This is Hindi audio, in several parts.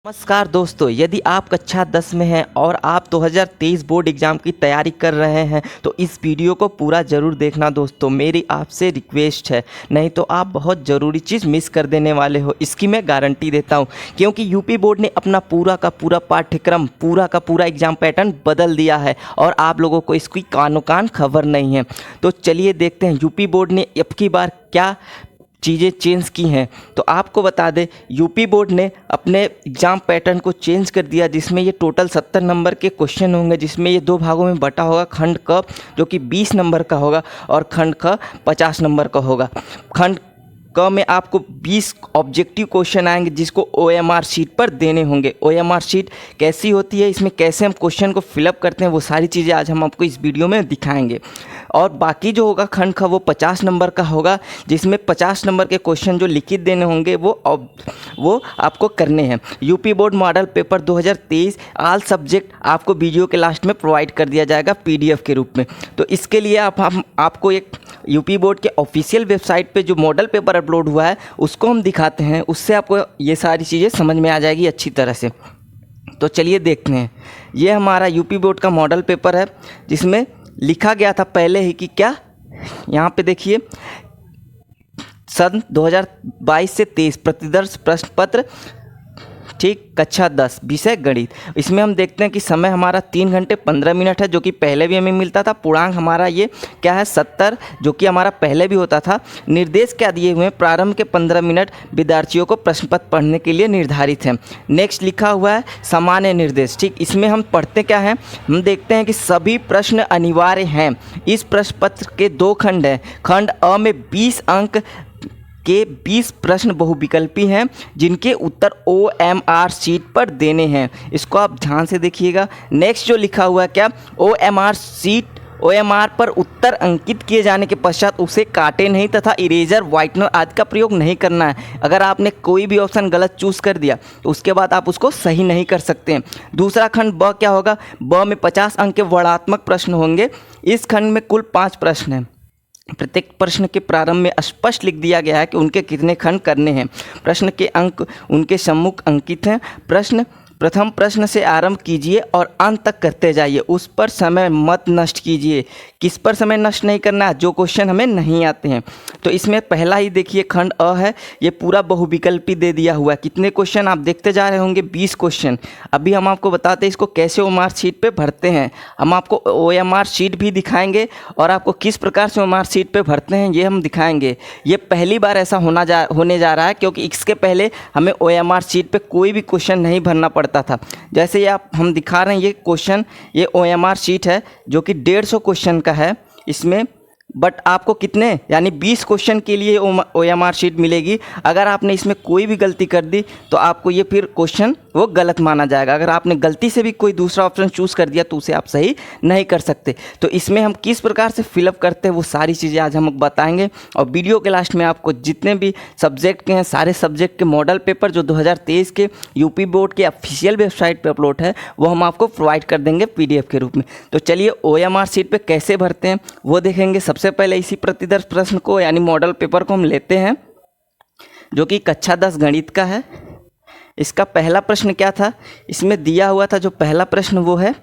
नमस्कार दोस्तों, यदि आप कक्षा 10 में हैं और आप 2023 बोर्ड एग्ज़ाम की तैयारी कर रहे हैं तो इस वीडियो को पूरा ज़रूर देखना दोस्तों। मेरी आपसे रिक्वेस्ट है, नहीं तो आप बहुत ज़रूरी चीज़ मिस कर देने वाले हो, इसकी मैं गारंटी देता हूं। क्योंकि यूपी बोर्ड ने अपना पूरा का पूरा पाठ्यक्रम, पूरा का पूरा एग्ज़ाम पैटर्न बदल दिया है और आप लोगों को इसकी कानो कान खबर नहीं है। तो चलिए देखते हैं यूपी बोर्ड ने अब की बार क्या चीज़ें चेंज की हैं। तो आपको बता दें, यूपी बोर्ड ने अपने एग्ज़ाम पैटर्न को चेंज कर दिया, जिसमें ये टोटल 70 नंबर के क्वेश्चन होंगे, जिसमें ये दो भागों में बटा होगा। खंड क जो कि 20 नंबर का होगा और खंड ख 50 नंबर का होगा। खंड क में आपको 20 ऑब्जेक्टिव क्वेश्चन आएंगे जिसको OMR शीट पर देने होंगे। OMR शीट कैसी होती है, इसमें कैसे हम क्वेश्चन को फिलअप करते हैं, वो सारी चीज़ें आज हम आपको इस वीडियो में दिखाएंगे। और बाकी जो होगा खंड ख वो 50 नंबर का होगा, जिसमें 50 नंबर के क्वेश्चन जो लिखित देने होंगे वो आपको करने हैं। UP board model paper 2023 all subject आपको वीडियो के लास्ट में प्रोवाइड कर दिया जाएगा PDF के रूप में। तो इसके लिए आपको एक यूपी बोर्ड के ऑफिशियल वेबसाइट पे जो मॉडल पेपर अपलोड हुआ है उसको हम दिखाते हैं, उससे आपको ये सारी चीज़ें समझ में आ जाएगी अच्छी तरह से। तो चलिए देखते हैं, ये हमारा यूपी बोर्ड का मॉडल पेपर है, जिसमें लिखा गया था पहले ही कि क्या, यहाँ पे देखिए, सन 2022 से 23 प्रतिदर्श प्रश्न पत्र, ठीक, कक्षा 10 विषय गणित। इसमें हम देखते हैं कि समय हमारा 3 घंटे 15 मिनट है, जो कि पहले भी हमें मिलता था। पूर्णांक हमारा ये क्या है, 70, जो कि हमारा पहले भी होता था। निर्देश क्या दिए हुए हैं, प्रारंभ के 15 मिनट विद्यार्थियों को प्रश्न पत्र पढ़ने के लिए निर्धारित है। नेक्स्ट लिखा हुआ है सामान्य निर्देश, ठीक। इसमें हम पढ़ते क्या हैं, हम देखते हैं कि सभी प्रश्न अनिवार्य हैं। इस प्रश्न पत्र के 2 खंड हैं। खंड अ में 20 अंक के 20 प्रश्न बहुविकल्पी हैं, जिनके उत्तर OMR शीट पर देने हैं। इसको आप ध्यान से देखिएगा। नेक्स्ट जो लिखा हुआ है क्या, OMR पर उत्तर अंकित किए जाने के पश्चात उसे काटे नहीं तथा इरेजर, व्हाइटनर आदि का प्रयोग नहीं करना है। अगर आपने कोई भी ऑप्शन गलत चूज़ कर दिया तो उसके बाद आप उसको सही नहीं कर सकते हैं। दूसरा खंड ब क्या होगा, ब में 50 अंक के वर्णात्मक प्रश्न होंगे। इस खंड में कुल 5 प्रश्न हैं। प्रत्येक प्रश्न के प्रारंभ में स्पष्ट लिख दिया गया है कि उनके कितने खंड करने हैं। प्रश्न के अंक उनके सम्मुख अंकित हैं। प्रथम प्रश्न से आरंभ कीजिए और अंत तक करते जाइए। उस पर समय मत नष्ट कीजिए। किस पर समय नष्ट नहीं करना है, जो क्वेश्चन हमें नहीं आते हैं। तो इसमें पहला ही देखिए खंड अ है, ये पूरा बहुविकल्पी दे दिया हुआ है। कितने क्वेश्चन आप देखते जा रहे होंगे, 20 क्वेश्चन। अभी हम आपको बताते हैं इसको कैसे OMR शीट पे भरते हैं। हम आपको OMR शीट भी दिखाएंगे और आपको किस प्रकार से OMR शीट पे भरते हैं ये हम दिखाएंगे। ये पहली बार ऐसा होने जा रहा है, क्योंकि इसके पहले हमें OMR शीट पे कोई भी क्वेश्चन नहीं भरना पड़ता था। जैसे ये हम दिखा रहे हैं, ये क्वेश्चन, ये OMR शीट है जो कि 150 क्वेश्चन का है इसमें। बट आपको कितने, यानी 20 क्वेश्चन के लिए OMR शीट मिलेगी। अगर आपने इसमें कोई भी गलती कर दी तो आपको ये फिर क्वेश्चन वो गलत माना जाएगा। अगर आपने गलती से भी कोई दूसरा ऑप्शन चूज़ कर दिया तो उसे आप सही नहीं कर सकते। तो इसमें हम किस प्रकार से फिलअप करते हैं वो सारी चीज़ें आज हम बताएंगे। और वीडियो के लास्ट में आपको जितने भी सब्जेक्ट के हैं, सारे सब्जेक्ट के मॉडल पेपर जो 2023 के यूपी बोर्ड के ऑफिशियल वेबसाइट पर अपलोड है वो हम आपको प्रोवाइड कर देंगे PDF के रूप में। तो चलिए OMR शीट पर कैसे भरते हैं वो देखेंगे। सबसे पहले इसी प्रतिदर्श प्रश्न को, यानी मॉडल पेपर को हम लेते हैं, जो कि कक्षा 10 गणित का है। इसका पहला प्रश्न क्या था, इसमें दिया हुआ था जो पहला प्रश्न वो है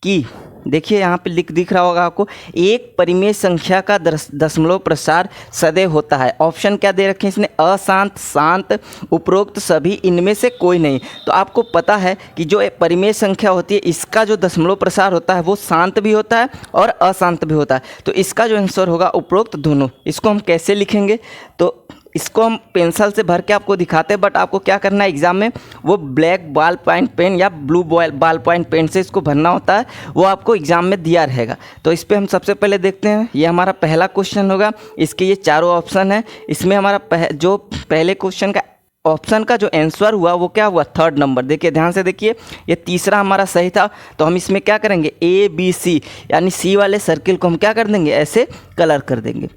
कि, देखिए यहाँ पे दिख रहा होगा आपको, एक परिमेय संख्या का दशमलव प्रसार सदैव होता है। ऑप्शन क्या दे रखे हैं इसने, अशांत, शांत, उपरोक्त सभी, इनमें से कोई नहीं। तो आपको पता है कि जो परिमेय संख्या होती है इसका जो दशमलव प्रसार होता है वो शांत भी होता है और अशांत भी होता है। तो इसका जो आंसर होगा उपरोक्त दोनों। इसको हम कैसे लिखेंगे, तो इसको हम पेंसिल से भर के आपको दिखाते हैं, बट आपको क्या करना है एग्जाम में, वो ब्लैक बॉल पॉइंट पेन या ब्लू बॉल पॉइंट पेन से इसको भरना होता है। वो आपको एग्जाम में दिया रहेगा। तो इस पर हम सबसे पहले देखते हैं, ये हमारा पहला क्वेश्चन होगा। इसके ये चारों ऑप्शन है। इसमें हमारा जो पहले क्वेश्चन का ऑप्शन का जो आंसर हुआ वो क्या हुआ, 3rd नंबर। देखिए ध्यान से देखिए, ये तीसरा हमारा सही था। तो हम इसमें क्या करेंगे, ABC, यानी C वाले सर्किल को हम क्या कर देंगे, ऐसे कलर कर देंगे।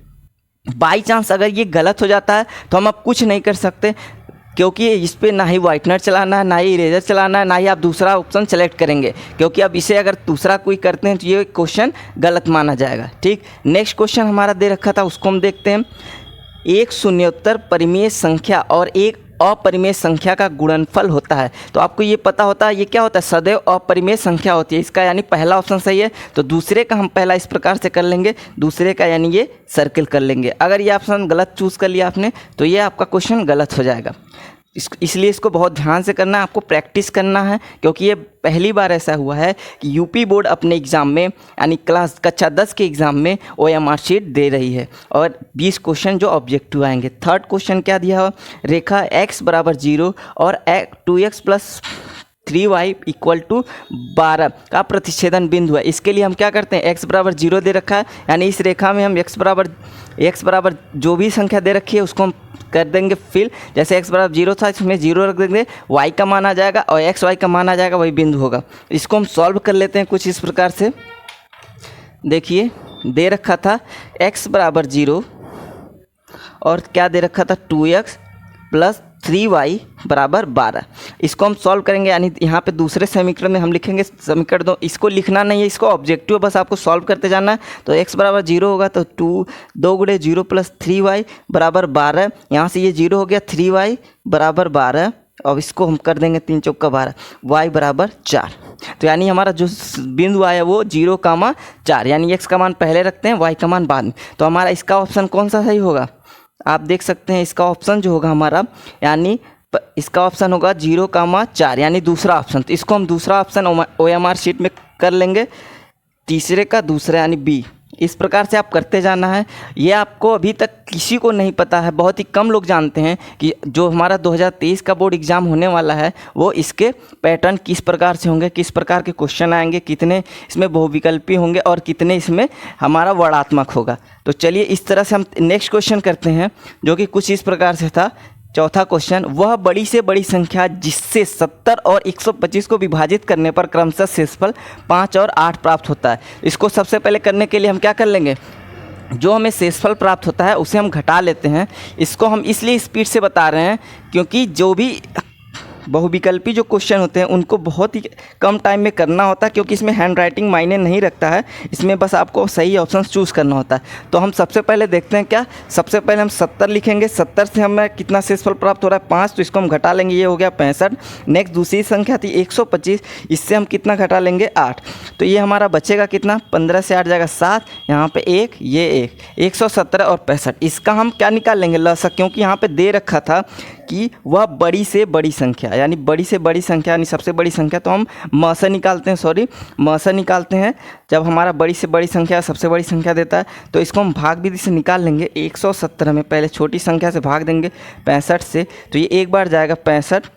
बाई चांस अगर ये गलत हो जाता है तो हम अब कुछ नहीं कर सकते, क्योंकि इस पर ना ही व्हाइटनर चलाना है, ना ही इरेजर चलाना है, ना ही आप दूसरा ऑप्शन सेलेक्ट करेंगे, क्योंकि अब इसे अगर दूसरा कोई करते हैं तो ये क्वेश्चन गलत माना जाएगा। ठीक, नेक्स्ट क्वेश्चन हमारा दे रखा था, उसको हम देखते हैं। एक शून्योत्तर परिमेय संख्या और एक अपरिमेय संख्या का गुणनफल होता है। तो आपको ये पता होता है ये क्या होता है, सदैव अपरिमेय संख्या होती है। इसका यानी पहला ऑप्शन सही है। तो दूसरे का हम पहला इस प्रकार से कर लेंगे, दूसरे का यानी ये सर्किल कर लेंगे। अगर ये ऑप्शन गलत चूज़ कर लिया आपने तो ये आपका क्वेश्चन गलत हो जाएगा। इसलिए इसको बहुत ध्यान से करना है, आपको प्रैक्टिस करना है, क्योंकि ये पहली बार ऐसा हुआ है कि यूपी बोर्ड अपने एग्ज़ाम में यानी कक्षा 10 के एग्ज़ाम में OMR शीट दे रही है और 20 क्वेश्चन जो ऑब्जेक्टिव आएंगे। थर्ड क्वेश्चन क्या दिया हुआ, रेखा x बराबर 0 और 2x plus 3y equal to 12 का प्रतिच्छेदन बिंदु है। इसके लिए हम क्या करते हैं, x बराबर 0 दे रखा है, यानी इस रेखा में हम x बराबर जो भी संख्या दे रखी है उसको हम कर देंगे फिल। जैसे x बराबर 0 था, इसमें 0 रख देंगे, y का मान आ जाएगा और xy का मान आ जाएगा, वही बिंदु होगा। इसको हम सॉल्व कर लेते हैं कुछ इस प्रकार से। देखिए दे रखा था x बराबर 0 और क्या दे रखा था 2x प्लस 3y बराबर 12। इसको हम सॉल्व करेंगे, यानी यहाँ पे दूसरे समीकरण में हम लिखेंगे समीकरण 2। इसको लिखना नहीं है, इसको ऑब्जेक्टिव बस आपको सॉल्व करते जाना है। तो x बराबर 0 होगा तो 2 गुणे 0 प्लस 3y बराबर 12। यहाँ से ये 0 हो गया, 3y बराबर 12। अब इसको हम कर देंगे 3 चौका 12, y बराबर 4। तो यानी हमारा जो बिंदु आया वो 0,4, यानी x का मान पहले रखते हैं, y का मान बाद में। तो हमारा इसका ऑप्शन कौन सा सही होगा, आप देख सकते हैं इसका ऑप्शन जो होगा हमारा, यानी इसका ऑप्शन होगा 0,4, यानी दूसरा ऑप्शन। तो इसको हम दूसरा ऑप्शन OMR शीट में कर लेंगे, तीसरे का दूसरा यानी बी। इस प्रकार से आप करते जाना है। ये आपको अभी तक किसी को नहीं पता है, बहुत ही कम लोग जानते हैं कि जो हमारा 2023 का बोर्ड एग्ज़ाम होने वाला है वो इसके पैटर्न किस प्रकार से होंगे, किस प्रकार के क्वेश्चन आएंगे, कितने इसमें बहुविकल्पी होंगे और कितने इसमें हमारा वर्णात्मक होगा। तो चलिए इस तरह से हम नेक्स्ट क्वेश्चन करते हैं, जो कि कुछ इस प्रकार से था। चौथा क्वेश्चन, वह बड़ी से बड़ी संख्या जिससे 70 और 125 को विभाजित करने पर क्रमशः शेषफल 5 और 8 प्राप्त होता है। इसको सबसे पहले करने के लिए हम क्या कर लेंगे, जो हमें शेषफल प्राप्त होता है उसे हम घटा लेते हैं। इसको हम इसलिए स्पीड से बता रहे हैं क्योंकि जो भी बहुविकल्पी जो क्वेश्चन होते हैं उनको बहुत ही कम टाइम में करना होता है, क्योंकि इसमें हैंड राइटिंग मायने नहीं रखता है, इसमें बस आपको सही ऑप्शन चूज़ करना होता है। तो हम सबसे पहले देखते हैं क्या, सबसे पहले हम 70 लिखेंगे। 70 से हमें कितना शेषफल प्राप्त हो रहा है 5, तो इसको हम घटा लेंगे, ये हो गया 65। नेक्स्ट दूसरी संख्या थी 125, इससे हम कितना घटा लेंगे 8, तो ये हमारा बचेगा कितना, 15 से 8 जाएगा 7, यहाँ पे 1, ये 1, 117 और 65। इसका हम क्या निकाल लेंगे, लसा, क्योंकि यहाँ पे दे रखा था कि वह बड़ी से बड़ी संख्या, यानी बड़ी से बड़ी संख्या यानी सबसे बड़ी संख्या, तो हम म से निकालते हैं, म से निकालते हैं। जब हमारा बड़ी से बड़ी संख्या सबसे बड़ी संख्या देता है तो इसको हम भाग विधि से निकाल लेंगे। 117 में पहले छोटी संख्या से भाग देंगे 65 से, तो ये एक बार जाएगा 65,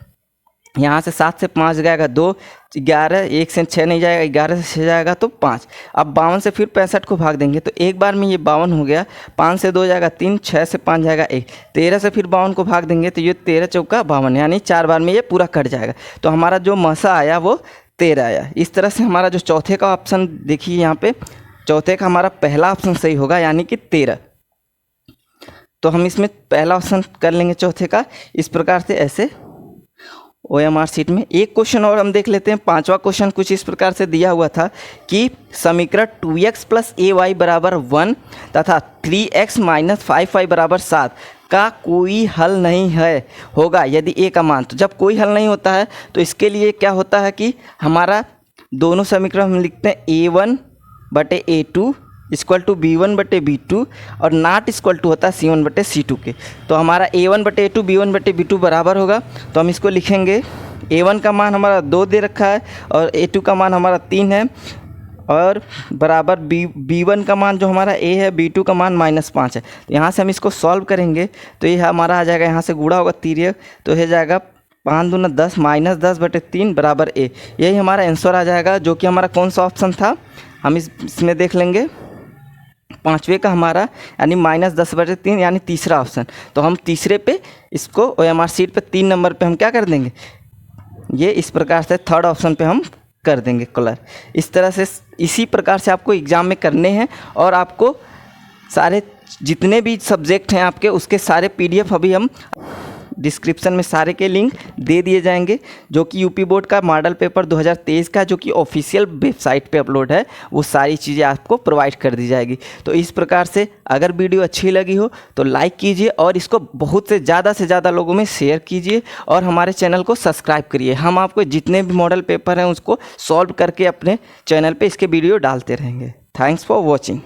यहाँ से 7 से 5 जाएगा 2, 11, 1 से 6 नहीं जाएगा, 11 से 6 जाएगा तो 5। अब 52 से फिर 65 को भाग देंगे तो एक बार में ये 52 हो गया, 5 से 2 जाएगा 3, 6 से 5 जाएगा 1, 13 से फिर 52 को भाग देंगे तो ये 13 चौका 52, यानी 4 बार में ये पूरा कट जाएगा। तो हमारा जो मसा आया वो 13 आया। इस तरह से हमारा जो चौथे का ऑप्शन देखिए, यहाँ पे चौथे का हमारा पहला ऑप्शन सही होगा, यानी कि 13। तो हम इसमें पहला ऑप्शन कर लेंगे चौथे का इस प्रकार से, ऐसे OMR शीट में। एक क्वेश्चन और हम देख लेते हैं। पांचवा क्वेश्चन कुछ इस प्रकार से दिया हुआ था कि समीकरण 2x प्लस ay बराबर 1 तथा 3x माइनस 5y बराबर 7 का कोई हल नहीं है होगा यदि a का मान। तो जब कोई हल नहीं होता है तो इसके लिए क्या होता है कि हमारा दोनों समीकरण हम लिखते हैं a1 बटे a2 इक्वल टू b1 बटे b2 और नॉट इक्वल टू होता है c1 बटे c2 के। तो हमारा a1 बटे a2 b1 बटे b2 बराबर होगा, तो हम इसको लिखेंगे। a1 का मान हमारा 2 दे रखा है और a2 का मान हमारा 3 है और बराबर b1 का मान जो हमारा a है, b2 का मान -5 है। तो यहाँ से हम इसको सॉल्व करेंगे तो ये हमारा आ जाएगा, यहाँ से गुणा होगा 3, तो ये जाएगा 5 दूना 10 -10 बटे 3 बराबर a। यही हमारा आंसर आ जाएगा, जो कि हमारा कौन सा ऑप्शन था, हम इसमें देख लेंगे पाँचवें का हमारा, यानी -10 बटे 3, यानी तीसरा ऑप्शन। तो हम तीसरे पे इसको OMR शीट पे 3 नंबर पे हम क्या कर देंगे, ये इस प्रकार से थर्ड ऑप्शन पे हम कर देंगे कलर। इस तरह से इसी प्रकार से आपको एग्ज़ाम में करने हैं और आपको सारे जितने भी सब्जेक्ट हैं आपके उसके सारे PDF अभी हम डिस्क्रिप्शन में सारे के लिंक दे दिए जाएंगे, जो कि यूपी बोर्ड का मॉडल पेपर 2023 का जो कि ऑफिशियल वेबसाइट पे अपलोड है, वो सारी चीज़ें आपको प्रोवाइड कर दी जाएगी। तो इस प्रकार से अगर वीडियो अच्छी लगी हो तो लाइक कीजिए और इसको बहुत से ज़्यादा लोगों में शेयर कीजिए और हमारे चैनल को सब्सक्राइब करिए। हम आपको जितने भी मॉडल पेपर हैं उसको सॉल्व करके अपने चैनल पे इसके वीडियो डालते रहेंगे। Thanks for watching.